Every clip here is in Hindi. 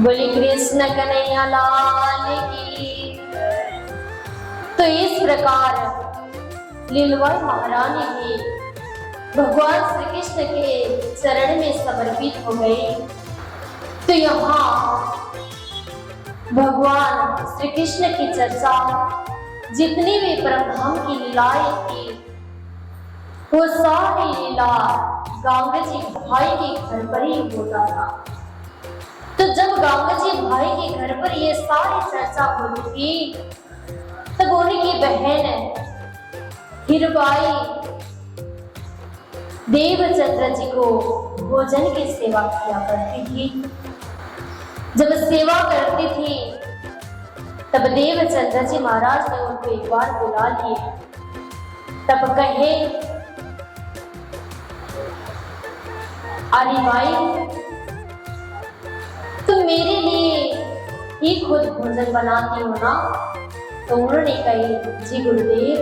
बोले कृष्ण कन्हैया लाल की। तो इस प्रकार लीलवाई महारानी भी भगवान श्री कृष्ण के चरण में समर्पित हो गई। तो यहाँ भगवान श्री कृष्ण की चर्चा जितनी भी परमधाम की लीलाएं थी वो सारी लीला गंगा जी भाई के घर पर ही होता था। तो जब गंगा जी भाई के घर पर ये सारी चर्चा होती थी तब उनकी बहन हीरबाई देवचंद्र जी को भोजन की सेवा किया करती थी। जब सेवा करती थी तब देवचंद्र जी महाराज ने उनको एक बार बुला लिया। तब कहे, अरे भाई तुम मेरे लिए ही खुद भोजन बनाती हो ना? तो उन्होंने कही, जी गुरुदेव।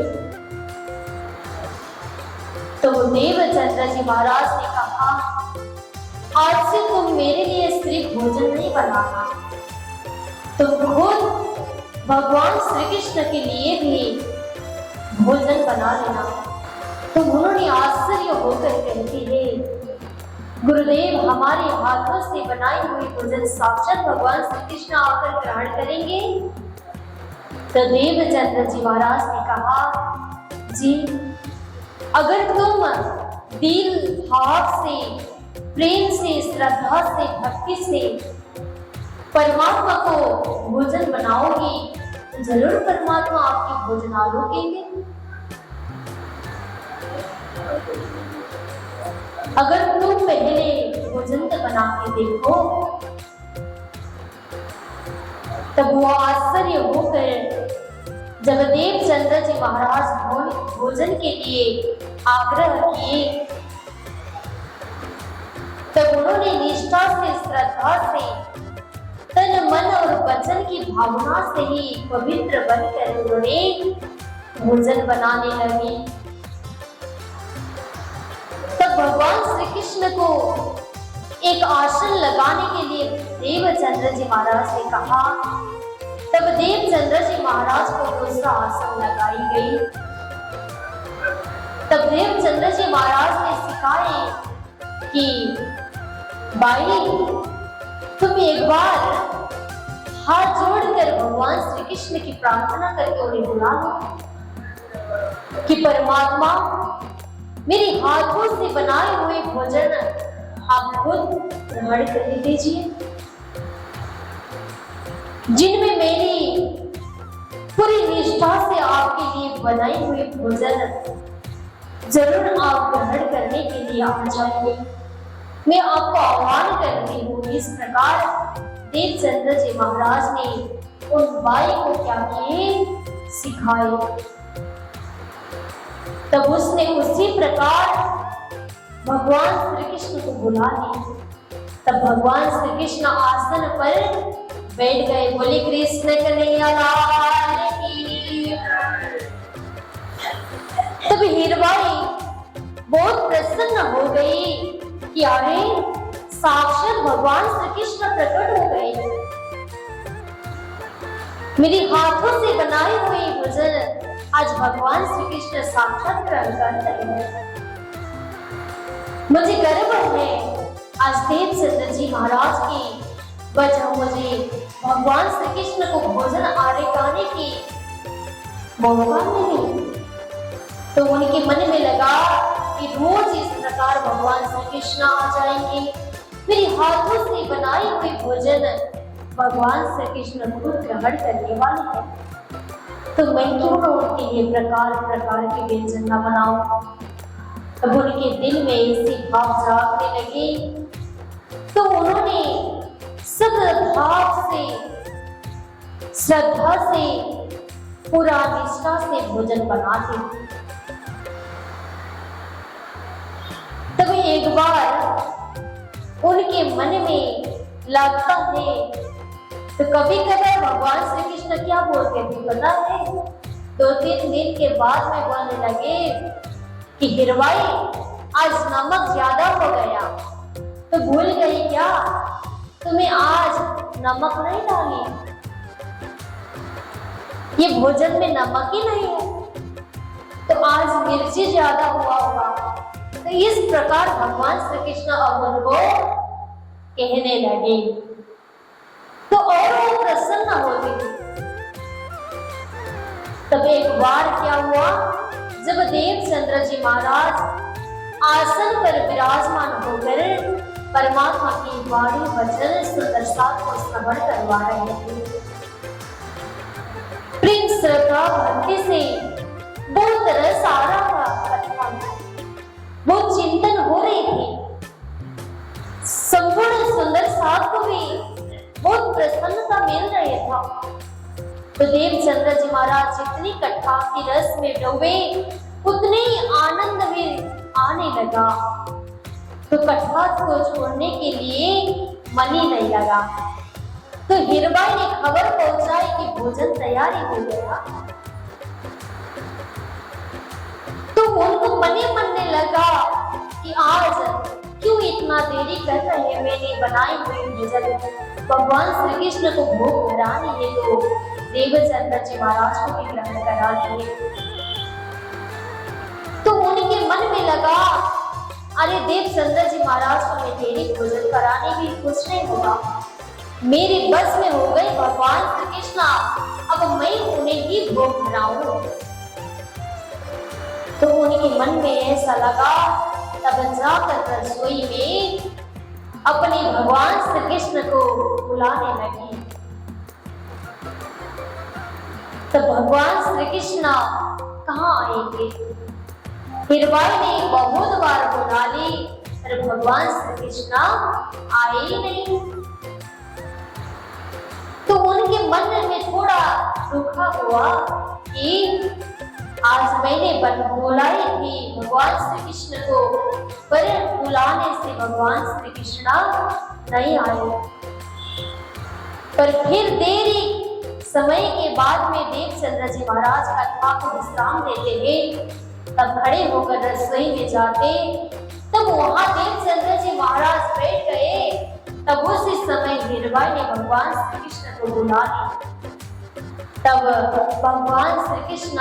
तो देवचंद्र जी महाराज ने कहा, आज से तुम मेरे लिए सिर्फ भोजन नहीं बनाना, तुम खुद भगवान श्री कृष्ण के लिए भी भोजन बना लेना। तो उन्होंने आश्चर्य होकर कहती है, गुरुदेव हमारे हाथों से बनाई हुई भोजन साक्षात भगवान श्री कृष्ण आकर ग्रहण करेंगे? तो देवचंद्र जी महाराज ने कहा, जी अगर तुम दिल भाव से, प्रेम से, श्रद्धा से, भक्ति से परमात्मा को भोजन बनाओगी तो जरूर परमात्मा आपकी भोजन आलोकेंगे। अगर तुम पहले भोजन बना के देखो। तब वो आश्चर्य होकर जब देवचंद्र जी महाराज भोजन के लिए आग्रह किए तब उन्होंने निष्ठा से, श्रद्धा से, तन मन और वचन की भावना से ही पवित्र बनकर उन्होंने भोजन बनाने लगी। तब भगवान श्री कृष्ण को एक आसन लगाने के लिए देवचंद्र जी महाराज ने कहा। तब देवचंद्र जी महाराज को दूसरा आसन लगाई गई। तब देवचंद्र जी महाराज ने सिखाए कि भाई तुम एक बार हाथ जोड़कर भगवान श्री कृष्ण की प्रार्थना करके उन्हें बुला लो कि परमात्मा मेरे हाथों से बनाए हुए भोजन आप खुद ग्रहण कर लीजिए, जिनमें मेरी पूरी निष्ठा से आपके लिए बनाई हुई भोजन जरूर आप ग्रहण करने के लिए आ जाएंगे। मैं आपको आह्वान करती हूँ। इस प्रकार देवचंद्र जी महाराज ने उस बाई को क्या किए, सिखाए। तब उसने उसी प्रकार भगवान श्री कृष्ण को बुला लिया। तब भगवान श्री कृष्ण आसन पर बैठ गए। बोले कृष्ण कन्हैया लाल की। तब हीरबाई बहुत प्रसन्न हो गई कि अरे साक्षात भगवान श्री कृष्ण प्रकट हो गए, मेरे हाथों से बनाई हुई भोजन आज भगवान श्री कृष्ण साक्षात ग्रहण कर रहे हैं। मुझे गर्व है आज देवचंद्र जी महाराज की वजह मुझे भगवान श्री कृष्ण को भोजन आरेगाने की मौका मिली। तो उनके मन में लगा कि रोज इस प्रकार भगवान श्री कृष्ण आ जाएंगे, मेरे हाथों से बनाई हुई भोजन भगवान श्री कृष्ण खुद ग्रहण करने वाले हैं। तो मैं क्यों न उनके लिए प्रकार प्रकार के व्यंजन न बनाऊं। तब उनके दिल में ऐसी भाव जागने लगे तो उन्होंने सब भाव से, श्रद्धा से, पूरा निष्ठा से भोजन बनाते। तब एक बार उनके मन में लगता है, तो कभी कभी भगवान श्री कृष्ण क्या बोलते थे पता है? 2-3 दिन के बाद में बोलने लगे कि हीरबाई आज नमक ज्यादा हो गया। तो भूल गई क्या तुम्हें आज नमक नहीं डाली, ये भोजन में नमक ही नहीं है, तो आज मिर्ची ज्यादा हुआ होगा। तो इस प्रकार भगवान श्री कृष्ण अब उनको कहने लगे, तो और वो प्रसन्न हो गई। तब एक बार क्या हुआ, जब देवचंद्र जी महाराज आसन पर विराजमान होकर परमात्मा की वाणी वचन सुंदरता को श्रवण करवा रहे थे, प्रेम श्रद्धा भक्ति से बहुत रस आ रहा था कथा में, बहुत चिंतन हो रही थी, संपूर्ण सुंदर साथ को भी बहुत प्रसन्नता मिल रही था। तो देवचंद्र जी महाराज जितनी कथा की रस में डूबे उतने ही आनंद में आने लगा, तो कथा को छोड़ने के लिए मन ही नहीं लगा। तो हीरबाई ने खबर पहुंचाई कि भोजन तैयारी हो गया। तो उनको मन ही मनने लगा कि आज क्यों इतना देरी कर रहे हैं, मैंने बनाई हुई भोजन भगवान श्री कृष्ण को भोग करानी है, तो देवचंद्र जी महाराज को भी ग्रहण करा लिए। तो उनके मन में लगा, अरे देवचंद्र जी महाराज को मैं देरी भोजन कराने भी कुछ नहीं होगा, मेरे बस में हो गए भगवान श्री कृष्ण, अब मैं उन्हें ही भोग कराऊं। तो उनके मन में ऐसा लगा, तब जाकर रसोई में अपने भगवान श्री कृष्ण को बुलाने लगी। तो भगवान श्री कृष्ण कहाँ आएंगे, हीरबाई ने बहुत बार बुला ली, पर भगवान श्री कृष्ण आए ही नहीं। तो उनके मन में थोड़ा दुखा हुआ कि आज मैंने बुलाई थी भगवान श्री कृष्ण को, पर बुलाने से भगवान श्री कृष्ण नहीं आए। पर फिर देरी समय के बाद में देवचंद्र जी महाराज कथा को विश्राम देते हैं, तब खड़े होकर रसोई में जाते, तब वहां देवचंद्र जी महाराज बैठ गए। तब उसी समय हीरबाई ने भगवान श्री कृष्ण को बुला लिया। तब भगवान श्री कृष्ण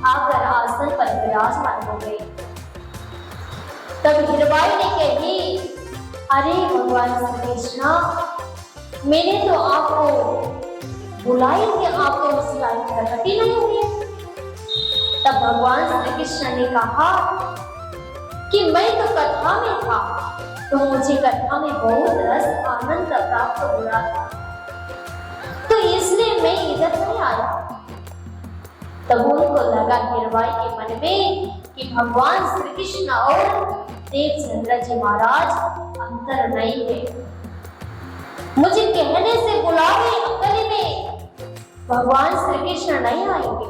आकर आसन पर विराजमान हो गए। तब हीरबाई ने कही, अरे भगवान श्री कृष्ण, मैंने तो आपको बुलाई कि आपको उस टाइम प्रकट ही नहीं हुई। तब भगवान श्री कृष्ण ने कहा कि मैं तो कथा में था, तो मुझे कथा में बहुत रस आनंद प्राप्त हो रहा था, तो इसलिए मैं इधर नहीं आया। तब उनको लगा हीरबाई के मन में कि भगवान श्री कृष्ण और देवचंद्र जी महाराज अंतर नहीं है, मुझे कहने से बुलावे अकल में भगवान श्री कृष्ण नहीं आएंगे।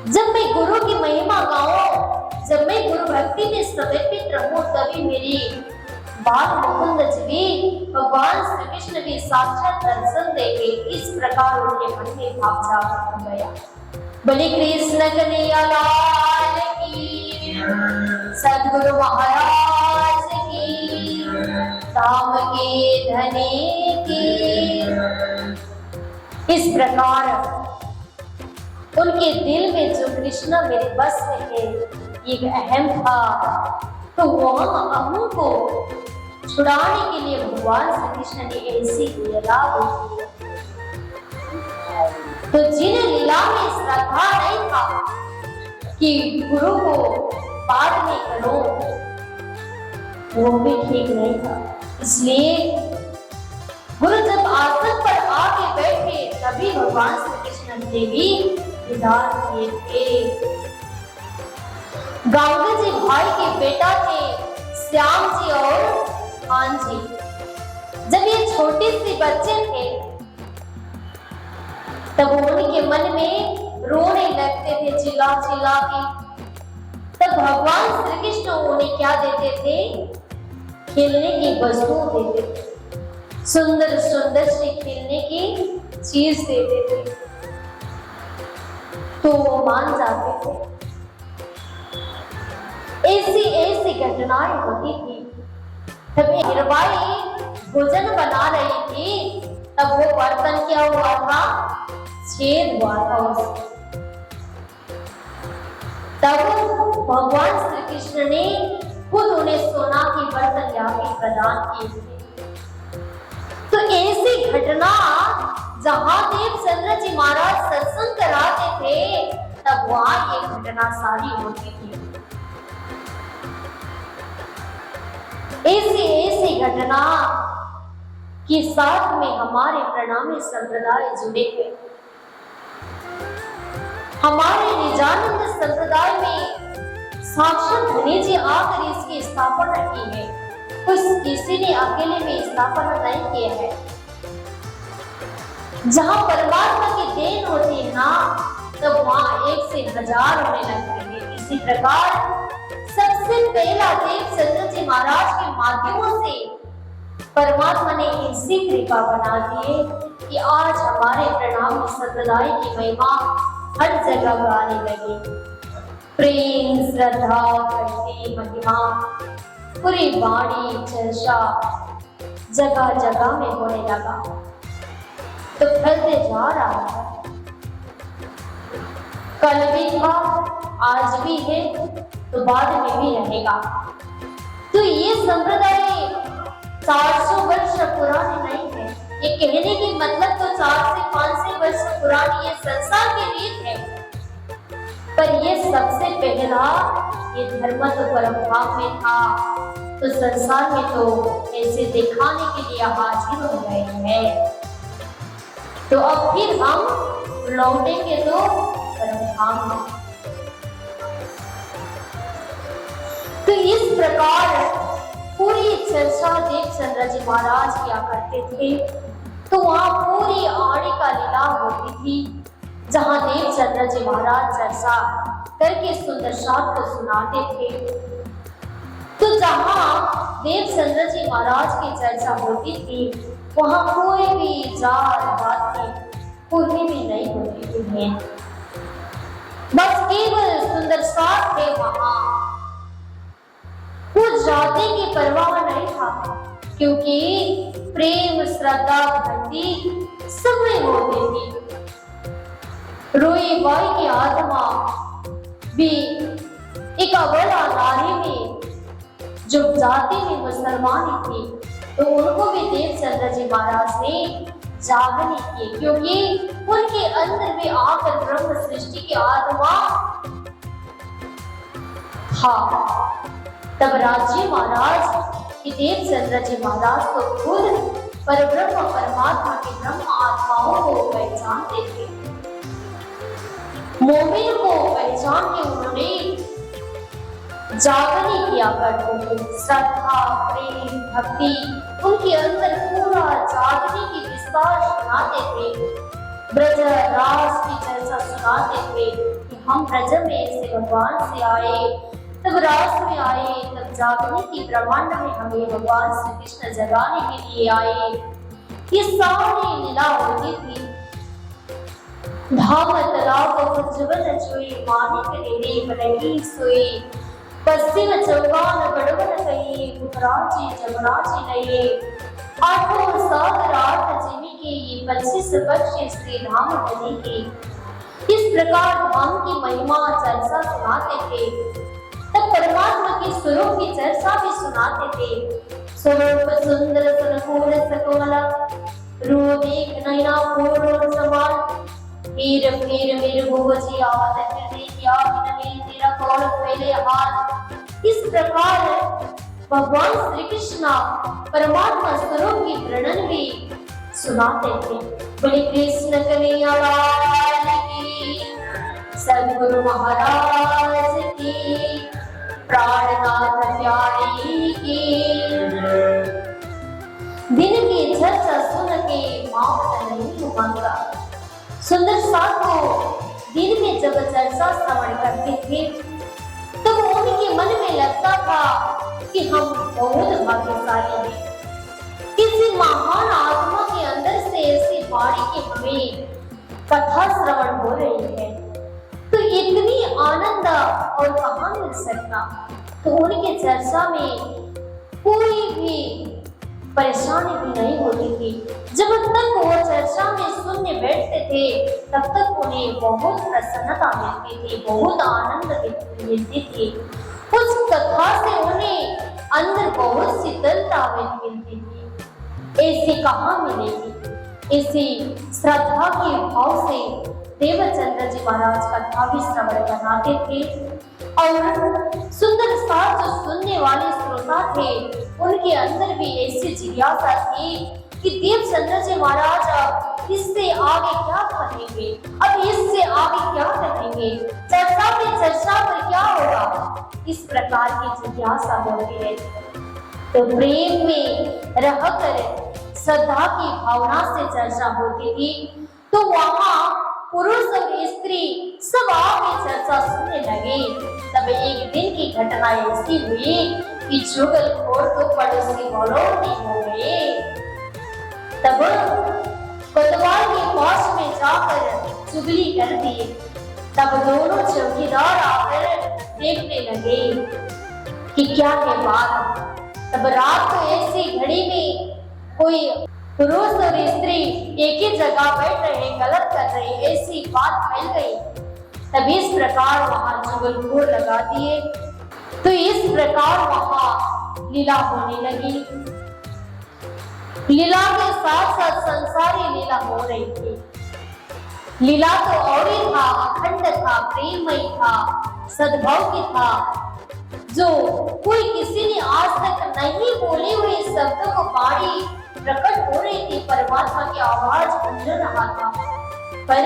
जब मैं गुरु की महिमा गाऊं, जब मैं गुरु भक्ति में समर्पित रहूं, तभी मेरी बाल मुकुंद जी भगवान श्री कृष्ण भी साक्षात दर्शन देंगे। इस प्रकार उनके मन में भाव जागृत हो गया। बलि कृष्ण कन्हैया लाल की, सद्गुरु महाराज की, धाम के धनी की। इस प्रकार उनके दिल में जो कृष्ण मेरे बस में है, एक अहम था, तो वहां अहम को छुड़ाने के लिए भगवान श्री कृष्ण ने ऐसी लीला की। तो जिन लीला में श्रद्धा नहीं था कि गुरु को बाद में करो, वो भी ठीक नहीं था। इसलिए गुरु जब आसन पर आके बैठे, तभी भगवान श्री कृष्ण ने भी विधान किए थे। गंगा जी भाई के बेटा थे श्याम जी और खान जी। जब ये छोटे से बच्चे थे, तब उनके मन में रोने लगते थे चिल्ला चिल्ला के। तब भगवान श्री कृष्ण उन्हें क्या देते थे, खेलने की वस्तु देते थे, सुंदर सुंदर से खेलने की चीज देते थे, तो वो मान जाते थे। ऐसी ऐसी घटनाएं होती थी। तब हीरबाई भोजन बना रही थी, तब वो बर्तन क्या हुआ था, छेद हुआ था उसमें। तब भगवान श्री कृष्ण ने खुद उन्हें सोना के बर्तन लाके प्रदान किए थे। तो ऐसी घटना जहां देवचंद्र जी महाराज सत्संग कराते थे, तब वहां ये घटना सारी होती थी। ऐसी घटना के साथ में हमारे प्रणामी संप्रदाय जुड़े हैं। हमारे निजानंद संप्रदाय में साक्षात धनी जी आकर इसकी स्थापना की है। किसी ने अकेले में स्थापना नहीं किया है। जहां परमात्मा की देन होती है ना, तब वहां 1 से 1000 होने लगते हैं। इसी प्रकार सबसे पहला देवचंद्र जी महाराज के माध्यमों से परमात्मा ने ऐसी कृपा बना दी कि आज हमारे प्रणामी संप्रदाय की महिमा हर जगह गाने लगे। प्रेम श्रद्धा भक्ति महिमा पूरी वाणी चर्चा जगह जगह में होने लगा। तो फैलते जा रहा है। कल भी था, आज भी है, तो बाद में भी रहेगा। तो ये संप्रदाय 400 वर्ष पुरानी नहीं है। ये कहने की मतलब तो 4 से 500 वर्ष पुरानी ये संसार की रीत है, पर ये सबसे पहला ये धर्म तो परमधाम में था, तो संसार में तो ऐसे दिखाने के लिए हाजिर हो गए हैं। तो अब फिर हम लौटेंगे तो परमधाम में। तो इस प्रकार पूरी चर्चा देवचंद्र जी महाराज किया करते थे। तो वहां पूरी आड़ी का लीला होती थी, जहां देवचंद्र जी महाराज चर्चा करके सुंदर शाद को सुनाते थे। तो जहां देवचंद्र जी महाराज की चर्चा होती थी, वहां कोई भी जात बातें पूरी भी नहीं होती थी। बस केवल सुंदर साथ थे वहां। कुछ जाति की परवाह नहीं था, क्योंकि प्रेम श्रद्धा भक्ति सब में होती थी। रोई बाई की आत्मा भी एक अबला नारी में जो जाति में मुसलमानी थी, तो उनको भी देवचंद्र जी महाराज ने जागने की, क्योंकि उनके अंदर भी आकर ब्रह्म सृष्टि की आत्मा था। तब राजी महाराज कि देवचंद्र जी महाराज तो खुद परब्रह्म परमात्मा की ब्रह्म आत्माओं को पहचानते थे। मोमिन को पहचान के उन्होंने जागरण किया करते थे। श्रद्धा प्रेम भक्ति उनके अंदर पूरा जागने की विस्तार सुनाते थे। ब्रज रास की चर्चा सुनाते थे कि हम ब्रज में से भगवान से आए, तब रास में आए, तब जागने की ब्रह्मांड में हमें भगवान श्री कृष्ण जगाने के लिए आए। ये सारी लीला होती थी। धाम तालाब उज्जवल चुई, मानिक रे बरही सोई, पश्चिम चौगान बड़वन कही, मुखराजी जमराजी नये, आठों सागर आठ जिमी के, ये 25 वर्ष श्री धाम बनी के। इस प्रकार धाम की महिमा चर्चा सुनाते थे। तब परमात्मा के स्वरूप की चर्चा भी सुनाते थे। स्वरूप सुंदर सनकोल सकोला, रूप एक नैना पूर्ण समान, हीर फिर मेरे भुवजी आवत हृदय क्या बिनवे तेरा कौन पहले हाथ। इस प्रकार भगवान श्री कृष्ण परमात्मा स्वरूप की वर्णन भी सुनाते थे। बोले कृष्ण कन्हैया लाल की, सद्गुरु महाराज की, प्राणनाथ प्यारी की। दिन की चर्चा सुन के माउंट नहीं उमंगा। सुंदर साथ को दिन में जब चर्चा श्रवण करते थे, तो उनके मन में लगता था कि हम बहुत भाग्यशाली हैं। किसी महान आत्मा के अंदर से ऐसी वाणी की हमें कथा श्रवण हो रही है, तो इतनी आनंद और कहाँ मिल सकता। तो उनके चर्चा में कोई भी परेशानी भी नहीं होती थी। जब तक वो चर्चा में सुनने बैठते थे तब तक उन्हें बहुत प्रसन्नता मिलती थी, बहुत आनंद मिलती थी। उस कथा से उन्हें अंदर बहुत शीतलता मिलती थी। ऐसी कहाँ मिलेगी? इसी श्रद्धा के भाव से देवचंद्र जी महाराज कथा भी श्रवण बनाते थे और सुंदर साथ जो सुनने वाले श्रोता थे उनके अंदर भी ऐसी जिज्ञासा थी कि देवचंद्र जी महाराज इससे आगे क्या करेंगे, अब इससे आगे क्या करेंगे, चर्चा पे चर्चा पर क्या होगा, इस प्रकार की जिज्ञासा होती है। तो प्रेम में रहकर श्रद्धा की भावना से चर्चा होती थी। तो वहां पुरुष और स्त्री सब आके चर्चा सुनने लगे। तब एक दिन की घटना ऐसी हुई कि चुगलखोर तो पड़ोसी बलौटी हो गए। तब कोतवाल के पास में जाकर चुगली कर दी। तब दोनों चौकीदार आकर देखने लगे कि क्या है बात। तब रात को ऐसी घड़ी में कोई पुरुष और स्त्री एक ही जगह बैठ रहे, गलत कर रहे, ऐसी बात फैल गई। तब इस प्रकार वहां चुगलखोर लगा दिए। तो इस प्रकार वहां लीला होने लगी। लीला के साथ साथ संसारी लीला हो रही थी। लीला तो और ही था, अखंड था, प्रेममय था, सद्भाव की था, जो कोई किसी ने आज तक नहीं बोले हुए शब्दों को बाड़ी प्रकट हो रही थी। परमात्मा की आवाज गूंज रहा था, पर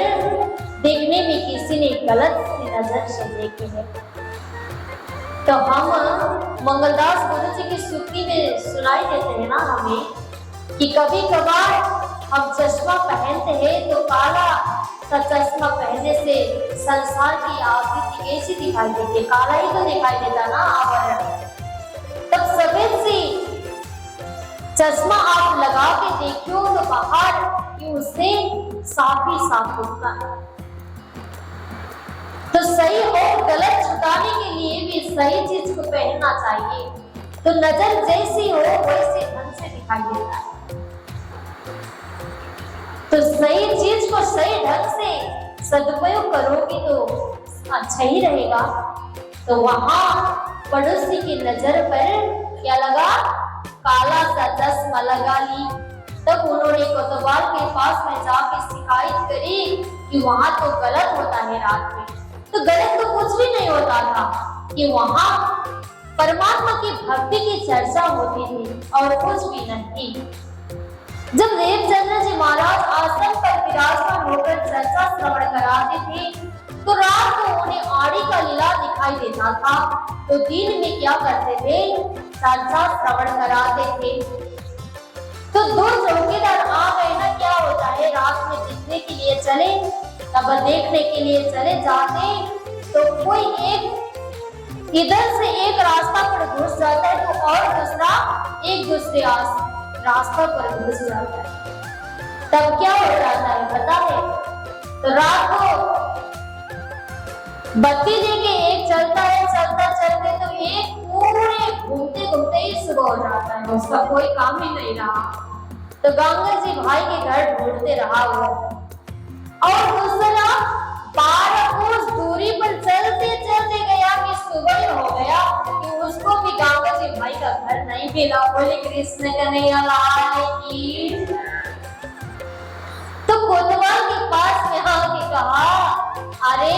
देखने में किसी ने गलत सी नजर से देखे है। तो हम मंगलदास गुरु जी की सूक्ति में सुनाई देते हैं ना हमें कि कभी कभार हम चश्मा पहनते हैं तो काला सा चश्मा पहनने से संसार की आकृति कैसी दिखाई देती है, काला ही तो दिखाई देता ना आवरण। तब सफेद सी चश्मा आप लगा के देखियो तो बाहर कि उससे साफ ही साफ होता है। तो सही हो गलत छुटाने के लिए भी सही चीज को पहनना चाहिए। तो नजर जैसी हो वैसे ढंग से दिखाई देता है। तो सही चीज को सही ढंग से सदुपयोग करोगे तो अच्छा ही रहेगा। तो वहां पड़ोसी की नजर पर क्या लगा, काला सा चश्मा लगा ली। तब उन्होंने कोतवाल के पास में जाके शिकायत करी कि वहां तो गलत होता है रात में। तो गलत तो कुछ भी नहीं होता था कि वहां परमात्मा की भक्ति की चर्चा होती थी और कुछ भी नहीं। जब देवचंद्र जी महाराज आसन पर विराजमान होकर चर्चा श्रवण कराते थे तो रात को उन्हें आड़ी का लीला दिखाई देता था। तो दिन में क्या करते थे, चर्चा श्रवण कराते थे। तो दो चौकीदार आ गए ना, क्या होता है रात में देखने के लिए चले, तब देखने के लिए चले जाते तो कोई एक इधर से एक रास्ता पर घुस जाता है तो और दूसरा एक दूसरे रास्ता पर घुस जाता है। तब क्या हो जाता है पता है, तो रात को बत्ती लेके एक चलता है, चलता चलते तो एक पूरे घूमते घूमते ही सुबह हो जाता है, उसका कोई काम ही नहीं रहा। तो गंगा जी भाई के घर ढूंढते रहा वो, और दूसरा 12 कोस दूरी पर चलते चलते गया कि सुबह हो गया कि उसको भी गंगा जी भाई का घर नहीं मिला। बोले कृष्ण कन्हैया लाल की। तो कोतवाल के पास में आके कहा, अरे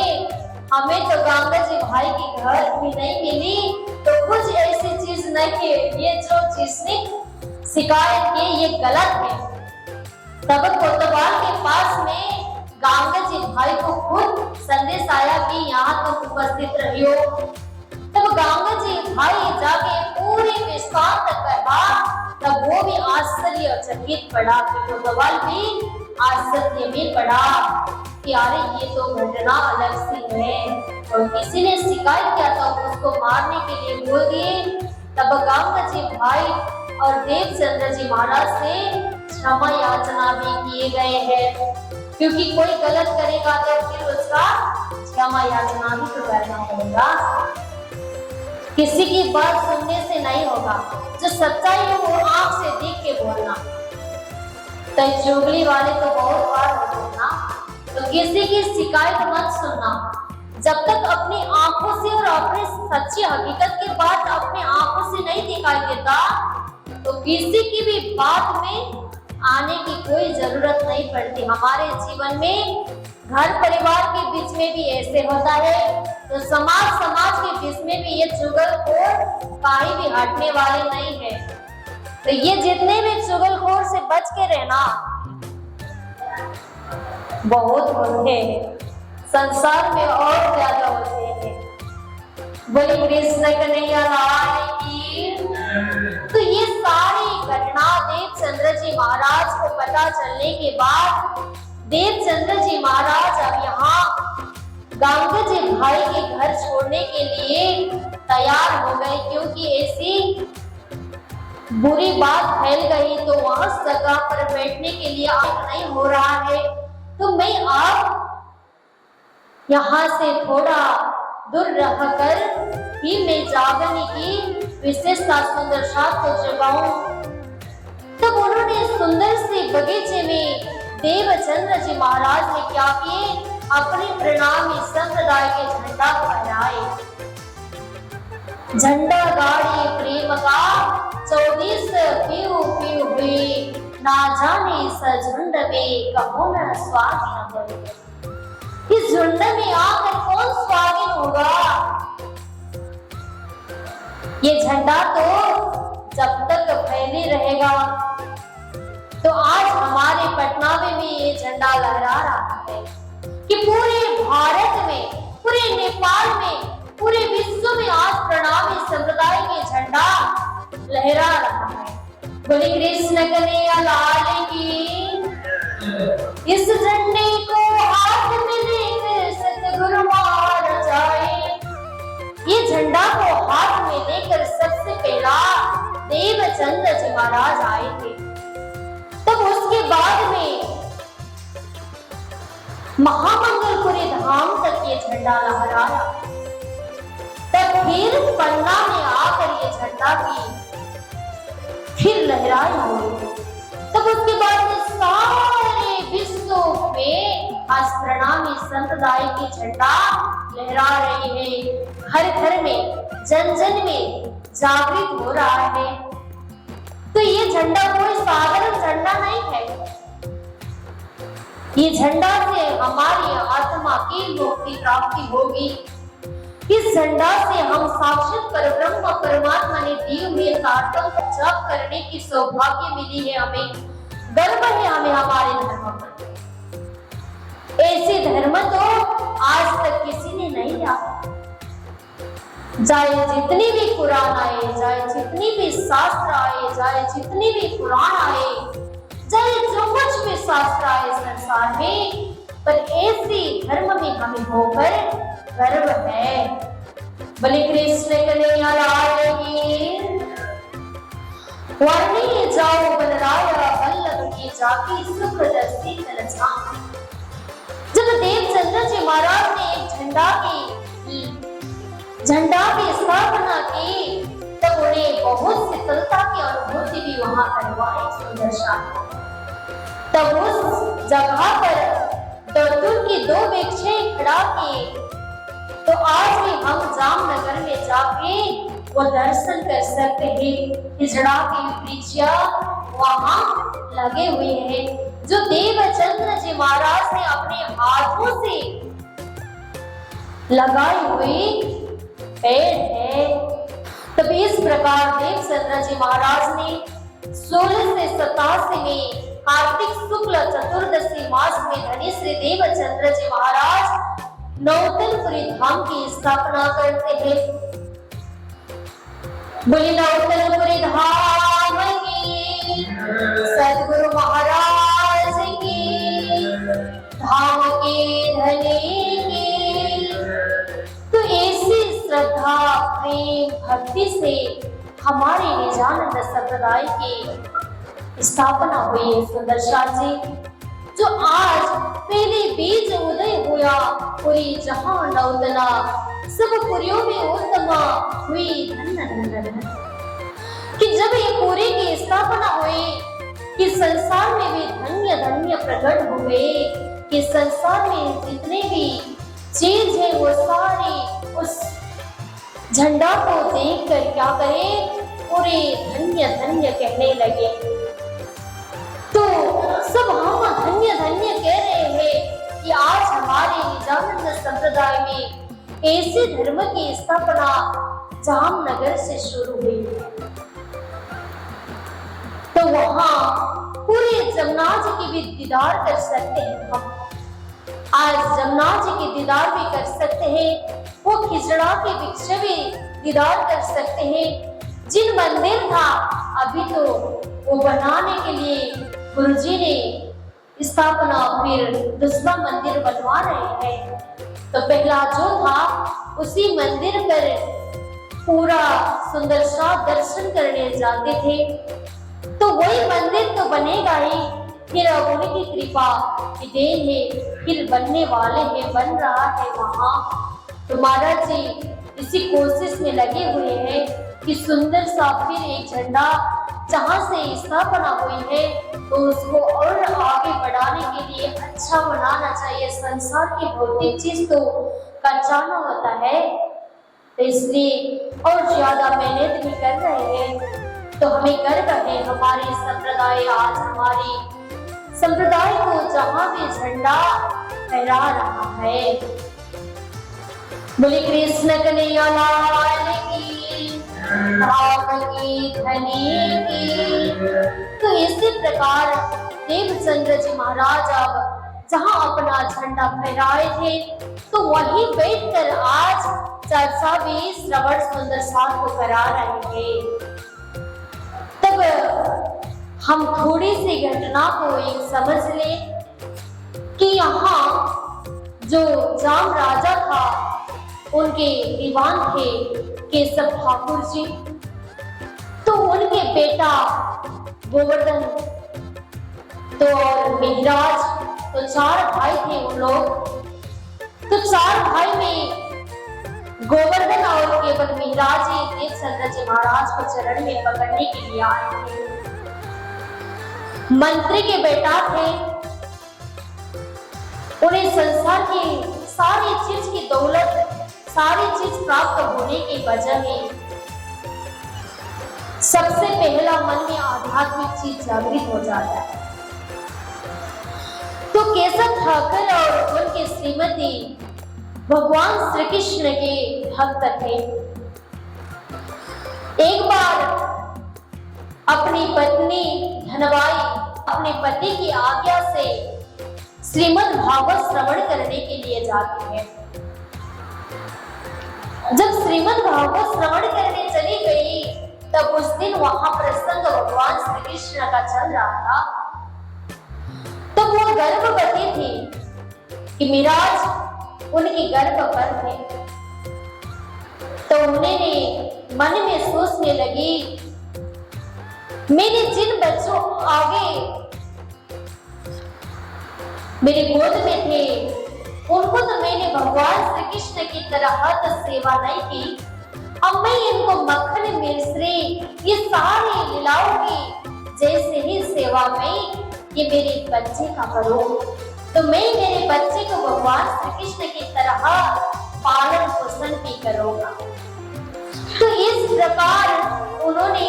हमें तो गंगा जी भाई के घर भी नहीं मिली, तो कुछ ऐसी चीज नहीं है, ये जो चीज ने शिकायत की ये गलत है। तब कोतवाल के पास में गंगा जी भाई को खुद संदेश आया कि यहाँ तुम उपस्थित रहियो। तब गंगा जी भाई जाके पूरी विस्तार तक कहा। तब वो भी आश्चर्यचकित पड़ा, कोतवाल भी आश्चर्य में पड़ा कि अरे ये तो घटना अलग सी है, और किसी ने शिकायत किया था उसको मारने के लिए बोल दिए। तब गंगा जी भाई और देवचंद्र जी महाराज से क्षमा याचना भी किए गए हैं, क्योंकि कोई गलत करेगा तो फिर उसका क्षमा याचना भी तो करना पड़ेगा। किसी की बात सुनने से नहीं होगा, जो सच्चाई है वो आंख से देख के बोलना। तो चुगली वाले तो बहुत बार होते हैं ना, तो किसी की शिकायत मत सुनना। जब तक अपनी आंखों से और अपने सच्ची हकीकत की बात अपने आंखों से नहीं दिखाई देता, तो किसी की भी बात में आने की कोई जरूरत नहीं पड़ती। हमारे जीवन में घर परिवार के बीच में भी ऐसे होता है, तो समाज के बीच में भी ये चुगलखोर कहीं भी हटने वाले नहीं है। तो ये जितने भी चुगलखोर से बच के रहना, बहुत होते हैं संसार में और ज्यादा होते हैं। बोले कृष्ण कन्हैया लाल की। तो ये सारी घटना देवचंद्र जी महाराज को पता चलने के बाद देवचंद्र जी महाराज अब यहाँ गंगा जी भाई के घर छोड़ने के लिए तैयार हो गए, क्योंकि ऐसी बुरी बात फैल गई तो वहां जगह पर बैठने के लिए आप नहीं हो रहा है। तो मैं आप यहाँ से थोड़ा दूर रहकर ही मैं जागने की विशेषता सुंदर साथ को जगाऊं। तब उन्होंने सुंदर से बगीचे में देवचंद्र जी महाराज ने क्या किए, अपने प्रणामी संप्रदाय के झंडा फहराए। झंडा गाड़ी प्रेम का 24 पीऊ पीऊ हुई, ना जाने इस झुंड में कहो न स्वागत बोले। इस झुंड में आकर कौन स्वागत होगा? ये झंडा तो जब तक फैले रहेगा। तो आज हमारे पटना में भी ये झंडा लहरा रहा है कि पूरे भारत में, पूरे नेपाल में, पूरे विश्व में आज प्रणामी संप्रदाय के झंडा लहरा रहा है। बोले कृष्ण कन्हैया लाल की। इस झंडे को हाथ में लेकर सतगुरु महाराज जाए। ये झंडा को हाथ में लेकर सबसे पहला देवचंद्र जी महाराज आए थे। तब उसके बाद में महामंगलपुरी धाम तक ये झंडा लहराया। तब फिर पन्ना में आकर ये झंडा की फिर लहराई हुई। तब उसके बाद में सारे विश्व में आज प्रणामी संप्रदाय की झंडा लहरा रही है। हर घर में, जन जन में जागृत हो रहा है। तो ये झंडा कोई साधारण झंडा नहीं है। ये झंडा से हमारी आत्मा की मुक्ति प्राप्ति होगी। इस झंडा से हम साक्षात परब्रह्म परमात्मा ने दिए हुए तारतम को जप करने की सौभाग्य मिली है। हमें गर्व है हमें हमारे धर्म पर। ऐसे धर्म तो आज तक किसी ने नहीं रहा। चाहे जितनी भी कुरान आए, चाहे जितनी भी शास्त्र आए, चाहे जितनी भी कुरान आए, चाहे जो कुछ भी शास्त्र आए संसार में, पर ऐसी धर्म में हमें होकर गर्व है। बोले कृष्ण कन्हैया लाल की। वर्णी जाओ बलराया वल्लभ की जाकी सुख दर्शी तरसा। जब देवचंद्र जी महाराज ने एक झंडा की स्थापना की, तब उन्हें बहुत शीतलता की अनुभूति भी वहां करवाई सुंदर शाह। तब उस जगह पर दर्दुर की 2 वृक्षें खड़ा किए। तो आज भी हम जामनगर में जाके वो दर्शन कर सकते हैं। हिजड़ा की वृक्ष वहां लगे हुए हैं, जो देवचंद्र जी महाराज ने अपने हाथों से लगाई हुई पेड़ है। तब इस प्रकार देवचंद्र जी महाराज ने 1687 में कार्तिक शुक्ल चतुर्दशी मास में धनी श्री देवचंद्र जी महाराज नौतनपुरी धाम की स्थापना करते हैं। बोले नौतनपुरी धाम की, सदगुरु महाराज की, धाम के धनी की। तो ऐसी श्रद्धा प्रेम भक्ति से हमारे निजानंद संप्रदाय की स्थापना हुई है सुंदर शाह जी, जो आज पहले बीज उदय हुआ पूरी जहां नौतना सब पुरियों में उत्तमा हुई धन्य धन्य धन्य। कि जब ये पुरी की स्थापना हुई कि संसार में भी धन्य धन्य प्रकट हुए, कि संसार में जितने भी चीज है वो सारी उस झंडा को देखकर क्या करे, पूरे धन्य धन्य कहने लगे। तो सब हम धन्य धन्य कह रहे हैं कि आज हमारे निजानंद संप्रदाय में ऐसे धर्म की स्थापना जामनगर से शुरू हुई। तो वहां पूरे जमुना जी की भी दीदार कर सकते हैं हम। आज जमुना जी की दीदार भी कर सकते हैं, वो खिचड़ा के वृक्ष भी दीदार कर सकते हैं। जिन मंदिर था अभी तो वो बनाने के लिए गुरुजी ने स्थापना फिर दूसरा मंदिर बनवा रहे हैं। तो पहला जो था उसी मंदिर पर पूरा सुंदर सा दर्शन करने जाते थे। तो वही मंदिर तो बनेगा ही, फिर अब उनकी कृपा की देन है, फिर बनने वाले हैं, बन रहा है वहां। तो महाराज जी इसी कोशिश में लगे हुए हैं कि सुंदर सा फिर एक झंडा जहां से स्थापना हुई है तो उसको और आगे बढ़ाने के लिए अच्छा बनाना चाहिए। संसार की भौतिक चीज तो कचाना होता है, तो इसलिए और ज्यादा मेहनत भी कर रहे हैं। तो हमें गर्व है हमारे संप्रदाय आज हमारी संप्रदाय को जहां भी झंडा फहरा रहा है। बोले कृष्ण कन्हैया लाल की, राम की धनी की। तो इसी प्रकार देवचंद्र जी महाराज अब जहां अपना झंडा फहराए थे तो वहीं बैठकर आज चर्चा भी श्रवण सुंदर साथ को करा रहे हैं। तब हम थोड़ी सी घटना को एक समझ ले कि यहाँ जो जाम राजा था उनके दीवान थे केशव ठाकुर जी। तो उनके बेटा गोवर्धन तो और मिहिराज, तो चार भाई थे उन लोग। तो चार भाई में गोवर्धन और केवल मिहिराज ही देवचंद्र जी महाराज को चरण में पकड़ने के लिए आए थे। मंत्री के बेटा थे, उन्हें संसार की सारी चीज की दौलत, सारी चीज प्राप्त होने की वजह में सबसे पहला मन में आध्यात्मिक चीज जागृत हो जाता है। तो केशव ठाकुर और उनके श्रीमती भगवान श्री कृष्ण के भक्त थे। एक बार अपनी पत्नी धनबाई अपने पति की आज्ञा से श्रीमद् भागवत श्रवण करने के लिए जाती है। जब श्रीमद् भागवत श्रवण करने चली गई तब उस दिन वहां प्रसंग भगवान श्री कृष्ण का चल रहा था। तब वो गर्भवती थी कि मिहिराज उनकी गर्भ पर थे। तो उन्होंने मन में सोचने लगी, मेरे जिन बच्चों आगे मेरे गोद में थे उनको तो मैंने भगवान श्री कृष्ण की तरह तो सेवा नहीं की, अब मैं इनको मक्खन मिश्री ये सारी लीलाओं की जैसे ही सेवा में ये मेरे बच्चे का करो, तो मैं मेरे बच्चे को भगवान श्री कृष्ण की तरह पालन पोषण भी करूंगा। तो इस प्रकार उन्होंने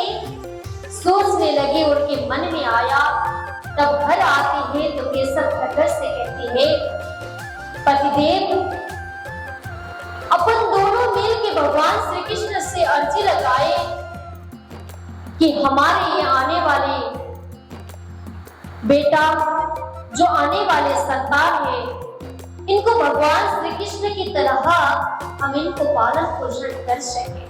सोचने लगे, उनके मन में आया। तब घर आती है तो केशव ठाकुर से कहती है, पतिदेव अपन दोनों मिल के भगवान श्री कृष्ण से अर्जी लगाए कि हमारे ये आने वाले बेटा जो आने वाले संतान है इनको भगवान श्री कृष्ण की तरह हम इनको पालन पोषण कर सके।